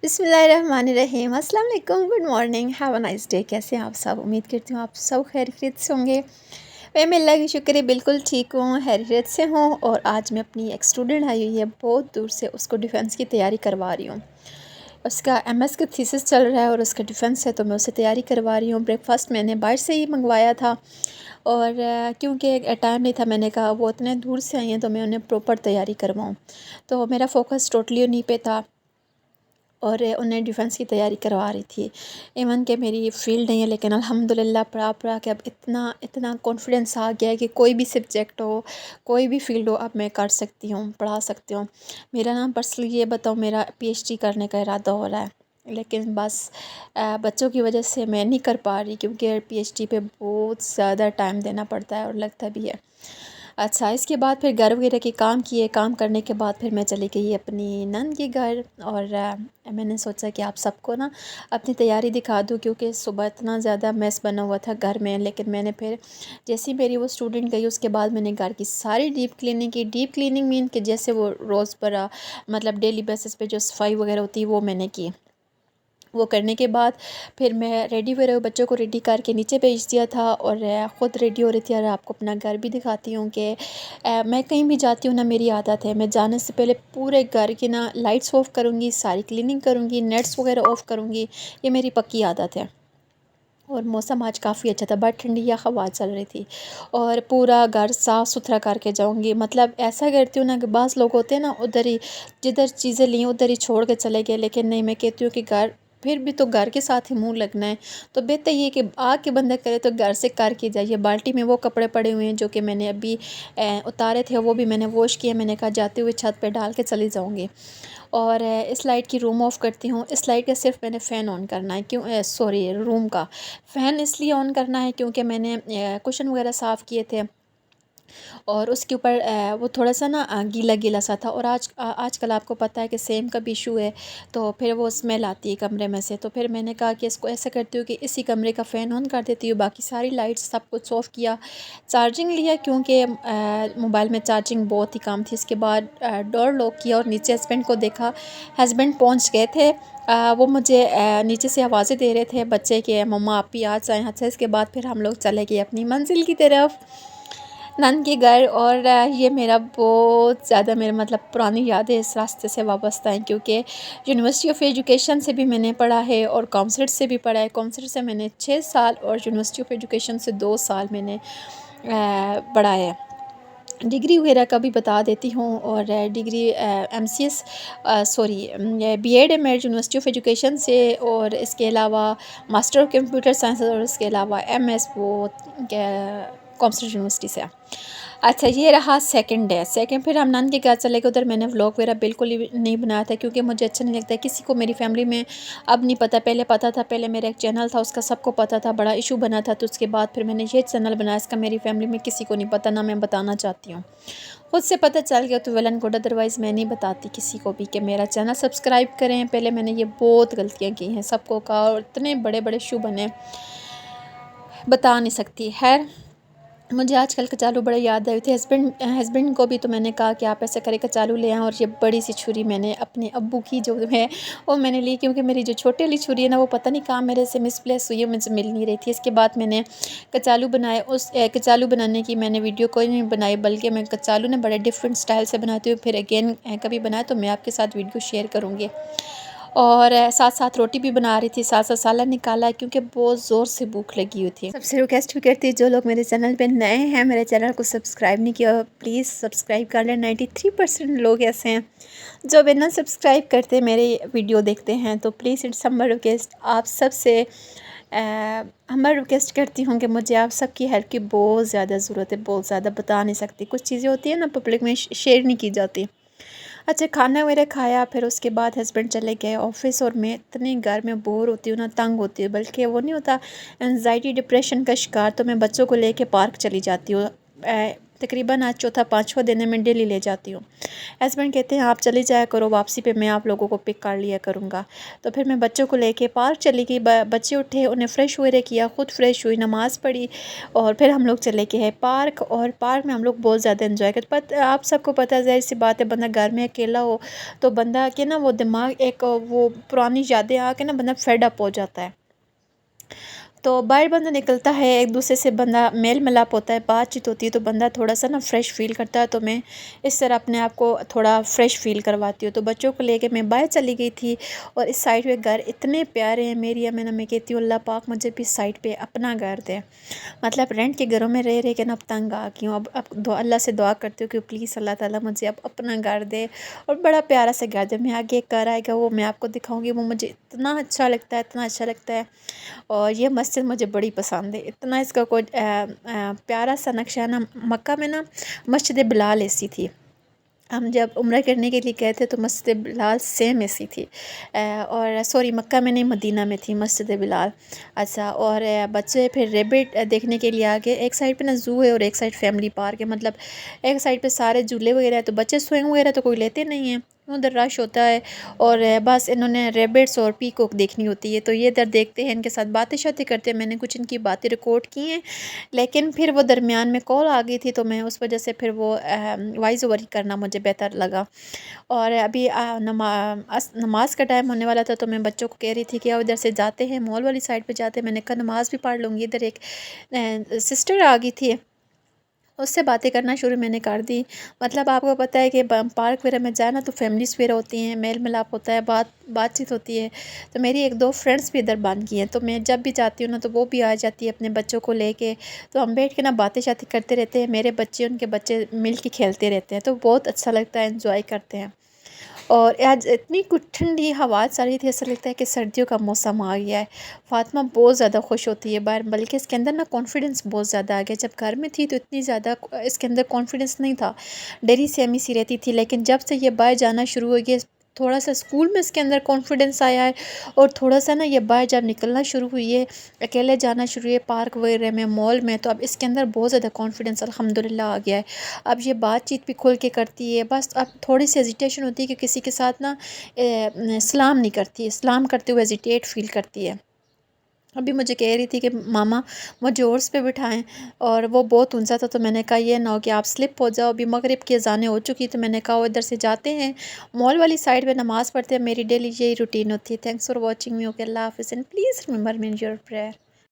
बिस्मिल्लाहिर्रहमानिर्रहीम। अस्सलाम वालेकुम, good morning, have a nice day. कैसे हैं आप सब? उम्मीद करती हूँ आप सब खैरियत से होंगे। मैं अल्लाह की शुक्र है बिल्कुल ठीक हूँ, खैरियत से हूँ। और आज मैं अपनी एक स्टूडेंट आई हुई है बहुत दूर से, उसको डिफेंस की तैयारी करवा रही हूँ। उसका एमएस का थीसिस चल रहा है और उसका डिफेंस है, तो मैं उसे तैयारी करवा रही हूँ। ब्रेकफास्ट मैंने बाहर से ही मंगवाया था और क्योंकि टाइम नहीं था, मैंने कहा वो इतने दूर से आई हैं तो मैं उन्हें प्रॉपर तैयारी करवाऊँ। तो मेरा फोकस टोटली उन्हीं पे था और उन्हें डिफेंस की तैयारी करवा रही थी। इवन कि मेरी फ़ील्ड नहीं है, लेकिन अल्हम्दुलिल्लाह पढ़ा पढ़ा के अब इतना इतना कॉन्फिडेंस आ गया है कि कोई भी सब्जेक्ट हो, कोई भी फ़ील्ड हो, अब मैं कर सकती हूँ, पढ़ा सकती हूँ। मेरा ना पर्सनली ये बताऊँ, मेरा पीएचडी करने का इरादा हो रहा है, लेकिन बस बच्चों की वजह से मैं नहीं कर पा रही, क्योंकि पीएचडी पे बहुत ज़्यादा टाइम देना पड़ता है और लगता भी है। अच्छा, इसके बाद फिर घर वगैरह के काम किए, काम करने के बाद फिर मैं चली गई अपनी नंद के घर। और मैंने सोचा कि आप सबको ना अपनी तैयारी दिखा दूँ, क्योंकि सुबह इतना ज़्यादा मेस बना हुआ था घर में। लेकिन मैंने फिर जैसे ही मेरी वो स्टूडेंट गई, उसके बाद मैंने घर की सारी डीप क्लीनिंग की। डीप क्लीनिंग मीन कि जैसे वो रोज़ पर मतलब डेली बेसिस पे जो सफाई वगैरह होती है वो मैंने की। वो करने के बाद फिर मैं रेडी वगैरह बच्चों को रेडी करके नीचे भेज दिया था और ख़ुद रेडी हो रही थी। और आपको अपना घर भी दिखाती हूँ कि मैं कहीं भी जाती हूँ ना, मेरी आदत है मैं जाने से पहले पूरे घर की ना लाइट्स ऑफ़ करूँगी, सारी क्लीनिंग करूँगी, नेट्स वगैरह ऑफ़ करूँगी। ये मेरी पक्की आदत है। और मौसम आज काफ़ी अच्छा था, बड़ा ठंडी या हवा चल रही थी और पूरा घर साफ़ सुथरा करके जाऊँगी। मतलब ऐसा करती हूँ ना कि बाज़ लोग होते हैं ना, उधर ही जिधर चीज़ें ली उधर ही छोड़ के चले गए, लेकिन नहीं, मैं कहती हूँ कि घर फिर भी तो घर के साथ ही मुँह लगना है। तो बेहतर ये कि आके बंदा करे तो घर से करके जाइए। बाल्टी में वो कपड़े पड़े हुए हैं जो कि मैंने अभी उतारे थे, वो भी मैंने वॉश किए। मैंने कहा जाते हुए छत पे डाल के चली जाऊँगी। और इस लाइट की रूम ऑफ़ करती हूँ। इस लाइट का सिर्फ मैंने फ़ैन ऑन करना है, क्यों सॉरी, रूम का फ़ैन इसलिए ऑन करना है क्योंकि मैंने कुशन वगैरह साफ़ किए थे और उसके ऊपर वो थोड़ा सा ना गीला गीला सा था। और आजकल आपको पता है कि सेम का भी इशू है, तो फिर वो स्मेल आती है कमरे में से। तो फिर मैंने कहा कि इसको ऐसा करती हूँ कि इसी कमरे का फ़ैन ऑन कर देती हूँ, बाकी सारी लाइट्स सब कुछ ऑफ़ किया। चार्जिंग लिया, क्योंकि मोबाइल में चार्जिंग बहुत ही कम थी। इसके बाद डोर लॉक किया और नीचे हस्बैंड को देखा। हस्बैंड पहुँच गए थे। वो मुझे नीचे से आवाज़ें दे रहे थे बच्चे के, मम्मा आप भी आ जाएँ। अच्छा, इसके बाद फिर हम लोग चले गए अपनी मंजिल की तरफ, नंद के घर। और ये मेरा बहुत ज़्यादा मेरा मतलब पुरानी यादें इस रास्ते से वाबस्ता हैं, क्योंकि यूनिवर्सिटी ऑफ एजुकेशन से भी मैंने पढ़ा है और कॉमसर्ट से भी पढ़ा है। कॉमसर्ट से मैंने 6 साल और यूनिवर्सिटी ऑफ एजुकेशन से 2 साल मैंने पढ़ा है। डिग्री वगैरह का भी बता देती हूँ। और डिग्री एमसीएस सॉरी बीएड है मेरे यूनिवर्सिटी ऑफ एजुकेशन से, और इसके अलावा मास्टर ऑफ कंप्यूटर साइंस, और इसके अलावा एमएस वो कॉमर्स यूनिवर्सिटी से। अच्छा, ये रहा सेकंड डे। सेकंड फिर हम नंद के घर चले गए। उधर मैंने व्लॉग वगैरह बिल्कुल ही नहीं बनाया था, क्योंकि मुझे अच्छा नहीं लगता है किसी को मेरी फैमिली में अब नहीं पता, पहले पता था। पहले मेरा एक चैनल था, उसका सबको पता था, बड़ा इशू बना था। तो उसके बाद फिर मैंने ये चैनल बनाया, इसका मेरी फैमिली में किसी को नहीं पता, ना मैं बताना चाहती हूँ। खुद से पता चल गया तो वेल एंड गुड, अदरवाइज़ मैं नहीं बताती किसी को भी कि मेरा चैनल सब्सक्राइब करें। पहले मैंने ये बहुत गलतियाँ की हैं, सबको कहा, और इतने बड़े बड़े इशू बने, बता नहीं सकती। खैर, मुझे आजकल कचालू बड़ा याद आई थी। हस्बैंड को भी तो मैंने कहा कि आप ऐसे करें कचालू ले आएँ। और ये बड़ी सी छुरी मैंने अपने अब्बू की जो है वो मैंने ली, क्योंकि मेरी जो छोटी वाली छुरी है ना, वो पता नहीं कहाँ मेरे से मिसप्लेस हुई है, मुझे मिल नहीं रही थी। इसके बाद मैंने कचालू बनाए। उस कचालू बनाने की मैंने वीडियो कोई नहीं बनाई, बल्कि मैं कचालू ने बड़े डिफरेंट स्टाइल से बनाती हूँ। फिर अगेन कभी बनाए तो मैं आपके साथ वीडियो शेयर करूँगी। और साथ साथ रोटी भी बना रही थी, साथ साथ सालन निकाला है, क्योंकि बहुत ज़ोर से भूख लगी हुई थी। सबसे रिक्वेस्ट भी करती है, जो लोग मेरे चैनल पे नए हैं, मेरे चैनल को सब्सक्राइब नहीं किया, प्लीज़ सब्सक्राइब कर लें। 93% लोग ऐसे हैं जो बिना सब्सक्राइब करते मेरे वीडियो देखते हैं। तो प्लीज़ इट्स हम्बल रिक्वेस्ट, आप सबसे हम्बल रिक्वेस्ट करती हूँ कि मुझे आप सबकी हेल्प की बहुत ज़्यादा ज़रूरत है, बहुत ज़्यादा, बता नहीं सकती। कुछ चीज़ें होती हैं ना, पब्लिक में शेयर नहीं की जाती। अच्छा, खाना वगैरह खाया, फिर उसके बाद हस्बैंड चले गए ऑफ़िस। और मैं इतनी घर में बोर होती हूँ ना, तंग होती हूँ, बल्कि वो नहीं होता एंजाइटी डिप्रेशन का शिकार, तो मैं बच्चों को लेके पार्क चली जाती हूँ। तकरीबन आज चौथा पाँचवा दिन है, मैं डेली ले जाती हूँ। हस्बैंड कहते हैं आप चली जाया करो, वापसी पे मैं आप लोगों को पिक कर लिया करूँगा। तो फिर मैं बच्चों को लेके पार्क चली गई। बच्चे उठे, उन्हें फ़्रेश वगैरह किया, ख़ुद फ्रेश हुई, नमाज़ पढ़ी और फिर हम लोग चले गए हैं पार्क। और पार्क में हम लोग बहुत ज़्यादा एंजॉय करते। आप सबको पता है, ज़ाहिर सी बात है, बंदा घर में अकेला हो तो बंदा के ना वो दिमाग एक वो पुरानी यादें आके ना बंदा फेड अप हो जाता है। तो बाहर बंदा निकलता है, एक दूसरे से बंदा मेल मिलाप होता है, बातचीत होती है, तो बंदा थोड़ा सा ना फ्रेश फ़ील करता है। तो मैं इस तरह अपने आप को थोड़ा फ्रेश फ़ील करवाती हूँ। तो बच्चों को लेके मैं बाहर चली गई थी और इस साइड पे घर इतने प्यारे हैं मेरी अम्मी ना, मैं कहती हूँ अल्लाह पाक मुझे भी इस साइड पे अपना घर दे। मतलब रेंट के घरों में रह रह के ना अब तंग आ गई हूँ। अब अल्लाह से दुआ करती हूँ कि प्लीज़ अल्लाह ताला मुझे अब अपना घर दे और बड़ा प्यारा सा घर। जब मैं आगे एक घर आएगा वो मैं आपको दिखाऊँगी, वो मुझे इतना अच्छा लगता है, इतना अच्छा लगता है। और ये मस्जिद मुझे बड़ी पसंद है, इतना इसका कोई प्यारा सा नक्शा है ना। मक्का में ना मस्जिद बिलाल ऐसी थी, हम जब उम्रा करने के लिए गए थे तो मस्जिद बिलाल सेम ऐसी थी। और सॉरी, मक्का में नहीं, मदीना में थी मस्जिद बिलाल। अच्छा, और बच्चे फिर रेबिट देखने के लिए आ गए। एक साइड पे ना ज़ू है और एक साइड फैमिली पार्क है। मतलब एक साइड पे सारे झूले वगैरह है, तो बच्चे स्विंग वगैरह तो कोई लेते नहीं हैं, उधर रश होता है। और बस इन्होंने रेबिट्स और पीकॉक देखनी होती है, तो ये इधर देखते हैं, इनके साथ बातें शातें करते हैं। मैंने कुछ इनकी बातें रिकॉर्ड की हैं, लेकिन फिर वो दरमियान में कॉल आ गई थी, तो मैं उस वजह से फिर वो वॉइस ओवर करना मुझे बेहतर लगा। और अभी नमाज का टाइम होने वाला था, तो मैं बच्चों को कह रही थी कि आओ इधर से जाते हैं, मॉल वाली साइड पे जाते हैं। मैंने कहा नमाज भी पढ़ लूँगी। इधर एक सिस्टर आ गई थी, उससे बातें करना शुरू मैंने कर दी। मतलब आपको पता है कि पार्क वगैरह में जाए ना तो फैमिलीज़ वगैरह होती हैं, मेल मिलाप होता है, बातचीत होती है। तो मेरी एक दो फ्रेंड्स भी इधर बन गई हैं, तो मैं जब भी जाती हूँ ना तो वो भी आ जाती है अपने बच्चों को लेके। तो हम बैठ के ना बातें शातें करते रहते हैं, मेरे बच्चे उनके बच्चे मिल के खेलते रहते हैं, तो बहुत अच्छा लगता है, एंजॉय करते हैं। और आज इतनी कुछ ठंडी हवा चल रही थी, ऐसा लगता है कि सर्दियों का मौसम आ गया है। फ़ातिमा बहुत ज़्यादा खुश होती है बाहर, बल्कि इसके अंदर ना कॉन्फिडेंस बहुत ज़्यादा आ गया। जब घर में थी तो इतनी ज़्यादा इसके अंदर कॉन्फिडेंस नहीं था, डरी सहमी सी रहती थी। लेकिन जब से ये बाहर जाना शुरू हो गया, थोड़ा सा स्कूल में इसके अंदर कॉन्फिडेंस आया है और थोड़ा सा ना ये बाहर जब निकलना शुरू हुई है, अकेले जाना शुरू हुई है पार्क वगैरह में, मॉल में, तो अब इसके अंदर बहुत ज़्यादा कॉन्फिडेंस अल्हम्दुलिल्लाह आ गया है। अब ये बातचीत भी खुल के करती है। बस अब थोड़ी सी हेजिटेशन होती है कि किसी के साथ ना सलाम नहीं करती, सलाम करते हुए हेजिटेट फ़ील करती है। अभी मुझे कह रही थी कि मामा मुझे हॉर्स पे बिठाएं, और वो बहुत ऊंचा था, तो मैंने कहा ये ना हो कि आप स्लिप हो जाओ। अभी मगरिब की अज़ानें हो चुकी, तो मैंने कहा वो इधर से जाते हैं, मॉल वाली साइड पे नमाज़ पढ़ते हैं। मेरी डेली यही रूटीन होती है। Thanks for watching me. Okay, अल्लाह हाफ़िज़ and please remember me in your prayer.